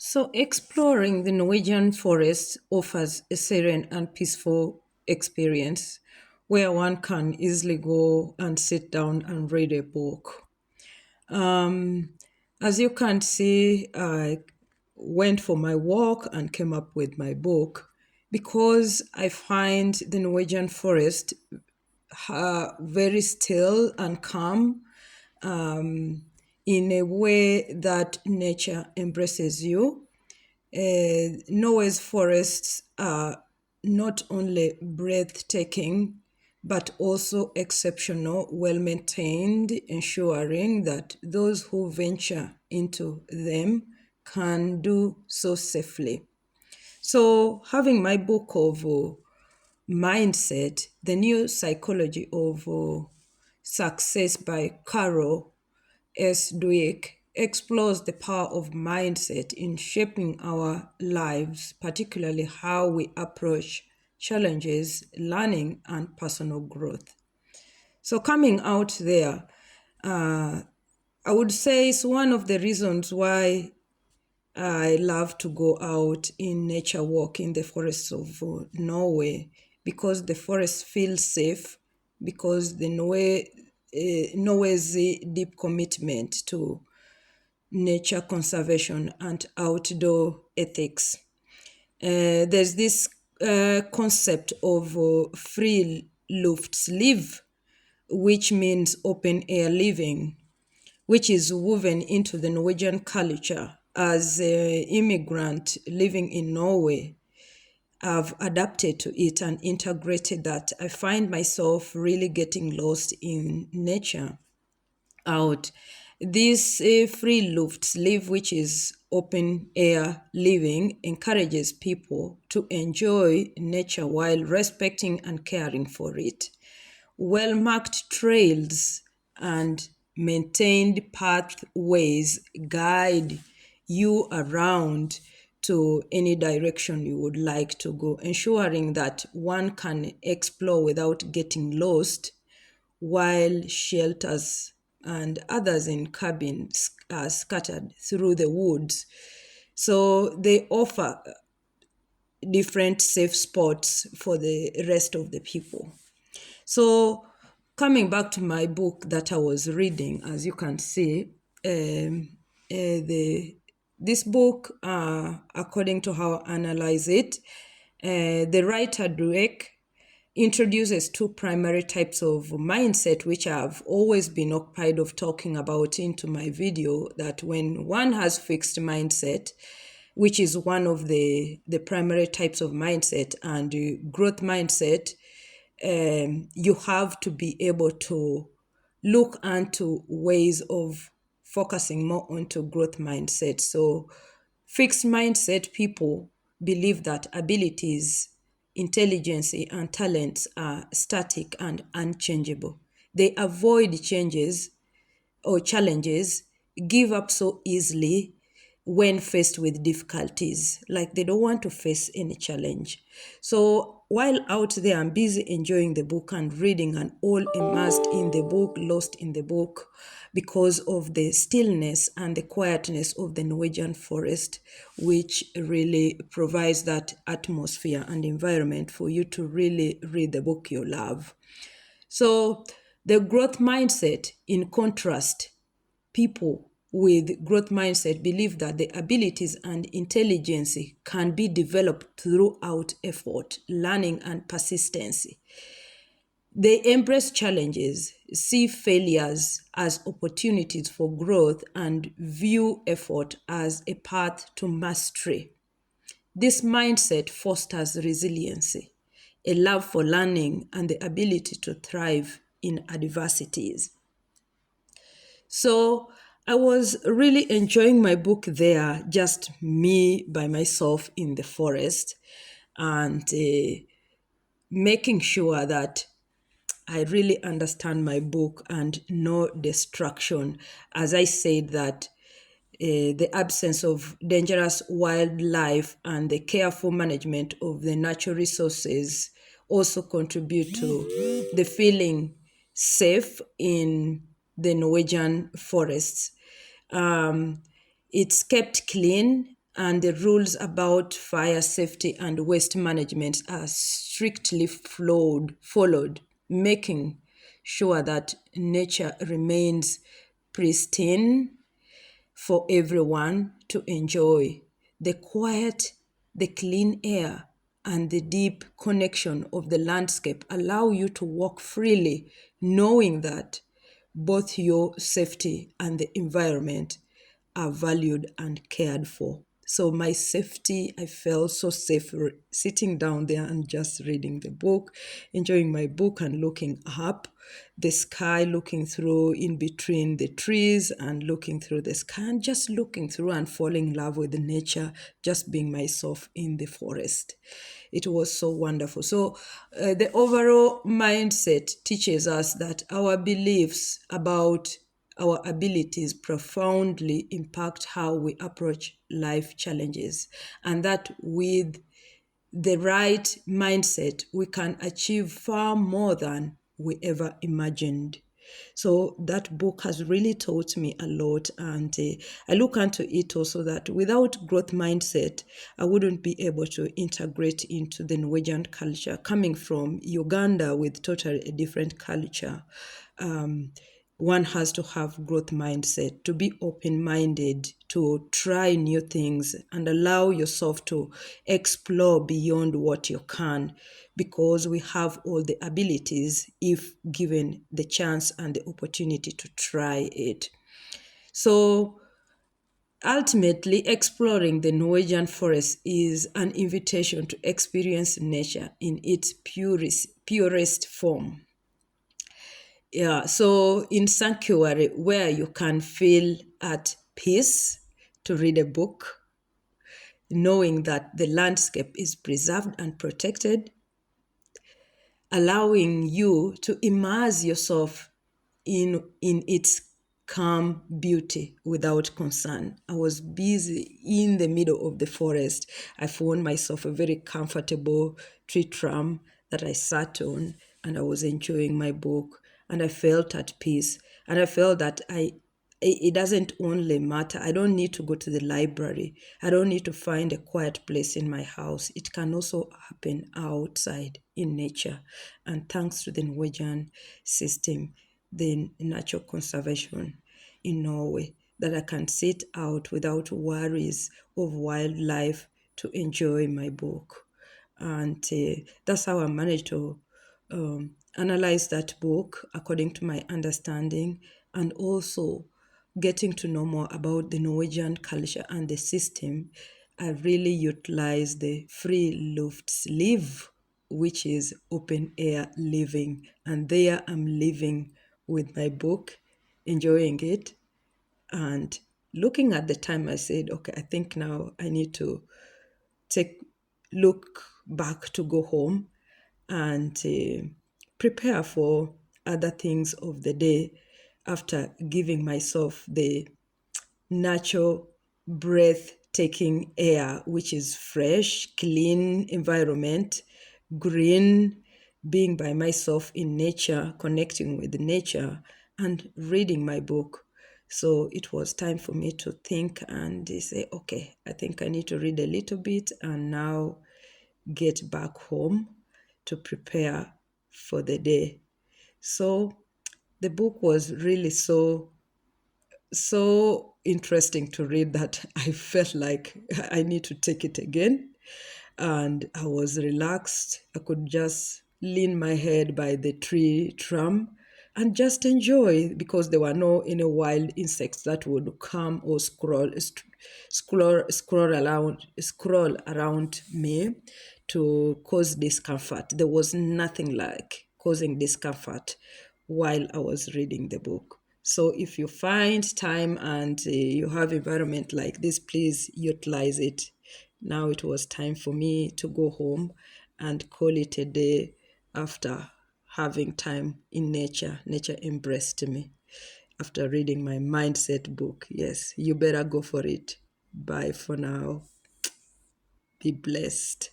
So, exploring the Norwegian forest offers a serene and peaceful experience where one can easily go and sit down and read a book. Um, as you can see, I went for my walk and came up with my book because I find the Norwegian forest very still and calm, in a way that nature embraces you. Norway's forests are not only breathtaking, but also exceptional, well maintained, ensuring that those who venture into them can do so safely. So, having my book of Mindset, the New Psychology of Success by Carol S. Dweck explores the power of mindset in shaping our lives, particularly how we approach challenges, learning, and personal growth. So, coming out there, I would say it's one of the reasons why I love to go out in nature walk in the forests of Norway, because the forest feels safe, because the Norway's deep commitment to nature conservation and outdoor ethics. There's this concept of free Luftsliv, which means open air living, which is woven into the Norwegian culture. As an immigrant living in Norway, I've adapted to it and integrated that. I find myself really getting lost in nature out. This free Luftsleve, which is open air living, encourages people to enjoy nature while respecting and caring for it. Well marked trails and maintained pathways guide you around to any direction you would like to go, ensuring that one can explore without getting lost, while shelters and others in cabins are scattered through the woods. So they offer different safe spots for the rest of the people. So, coming back to my book that I was reading, as you can see, this book, according to how I analyze it, the writer Dweck introduces two primary types of mindset, which I've always been occupied of talking about into my video. That when one has fixed mindset, which is one of the primary types of mindset, and growth mindset, you have to be able to look into ways of focusing more onto growth mindset. So fixed mindset people believe that abilities, intelligence, and talents are static and unchangeable. They avoid changes or challenges, give up so easily when faced with difficulties. Like they don't want to face any challenge. So while out there, I'm busy enjoying the book and reading and all immersed in the book, lost in the book, because of the stillness and the quietness of the Norwegian forest, which really provides that atmosphere and environment for you to really read the book you love. So the growth mindset, in contrast, people with growth mindset believe that the abilities and intelligence can be developed throughout effort, learning, and persistency. They embrace challenges, see failures as opportunities for growth, and view effort as a path to mastery. This mindset fosters resiliency, a love for learning, and the ability to thrive in adversities. So I was really enjoying my book there, just me by myself in the forest, and making sure that I really understand my book and no distraction. As I said, that the absence of dangerous wildlife and the careful management of the natural resources also contribute to the feeling safe in the Norwegian forests. Um, it's kept clean and the rules about fire safety and waste management are strictly followed, making sure that nature remains pristine for everyone to enjoy. The quiet, the clean air, and the deep connection of the landscape allow you to walk freely, knowing that both your safety and the environment are valued and cared for. So my safety, I felt so safe sitting down there and just reading the book, enjoying my book and looking up the sky, looking through in between the trees and looking through the sky and just looking through and falling in love with nature, just being myself in the forest. It was so wonderful. So the overall mindset teaches us that our beliefs about our abilities profoundly impact how we approach life challenges, and that with the right mindset, we can achieve far more than we ever imagined. So that book has really taught me a lot, and I look into it also that without growth mindset, I wouldn't be able to integrate into the Norwegian culture. Coming from Uganda with totally a different culture, um, one has to have growth mindset, to be open-minded, to try new things and allow yourself to explore beyond what you can, because we have all the abilities if given the chance and the opportunity to try it. So ultimately, exploring the Norwegian forest is an invitation to experience nature in its purest form. Yeah, so in sanctuary where you can feel at peace to read a book, knowing that the landscape is preserved and protected, allowing you to immerse yourself in its calm beauty without concern. I was busy in the middle of the forest. I found myself a very comfortable tree tram that I sat on, and I was enjoying my book, and I felt at peace, and I felt that it doesn't only matter. I don't need to go to the library. I don't need to find a quiet place in my house. It can also happen outside in nature. And thanks to the Norwegian system, the natural conservation in Norway, that I can sit out without worries of wildlife to enjoy my book. And that's how I managed to analyze that book according to my understanding, and also getting to know more about the Norwegian culture and the system. I really utilize the free Luftsliv, which is open air living. And there I'm living with my book, enjoying it. And looking at the time, I said, okay, I think now I need to take look back to go home and prepare for other things of the day after giving myself the natural breathtaking air, which is fresh, clean environment, green, being by myself in nature, connecting with nature, and reading my book. So it was time for me to think and say, okay, I think I need to read a little bit and now get back home to prepare for the day. So the book was really so interesting to read that I felt like I need to take it again. And I was relaxed. I could just lean my head by the tree tram and just enjoy, because there were no any wild insects that would come or scroll around me to cause discomfort. There was nothing like causing discomfort while I was reading the book. So if you find time and you have environment like this, please utilize it. Now it was time for me to go home and call it a day after having time in nature. Nature embraced me after reading my mindset book. Yes, you better go for it. Bye for now. Be blessed.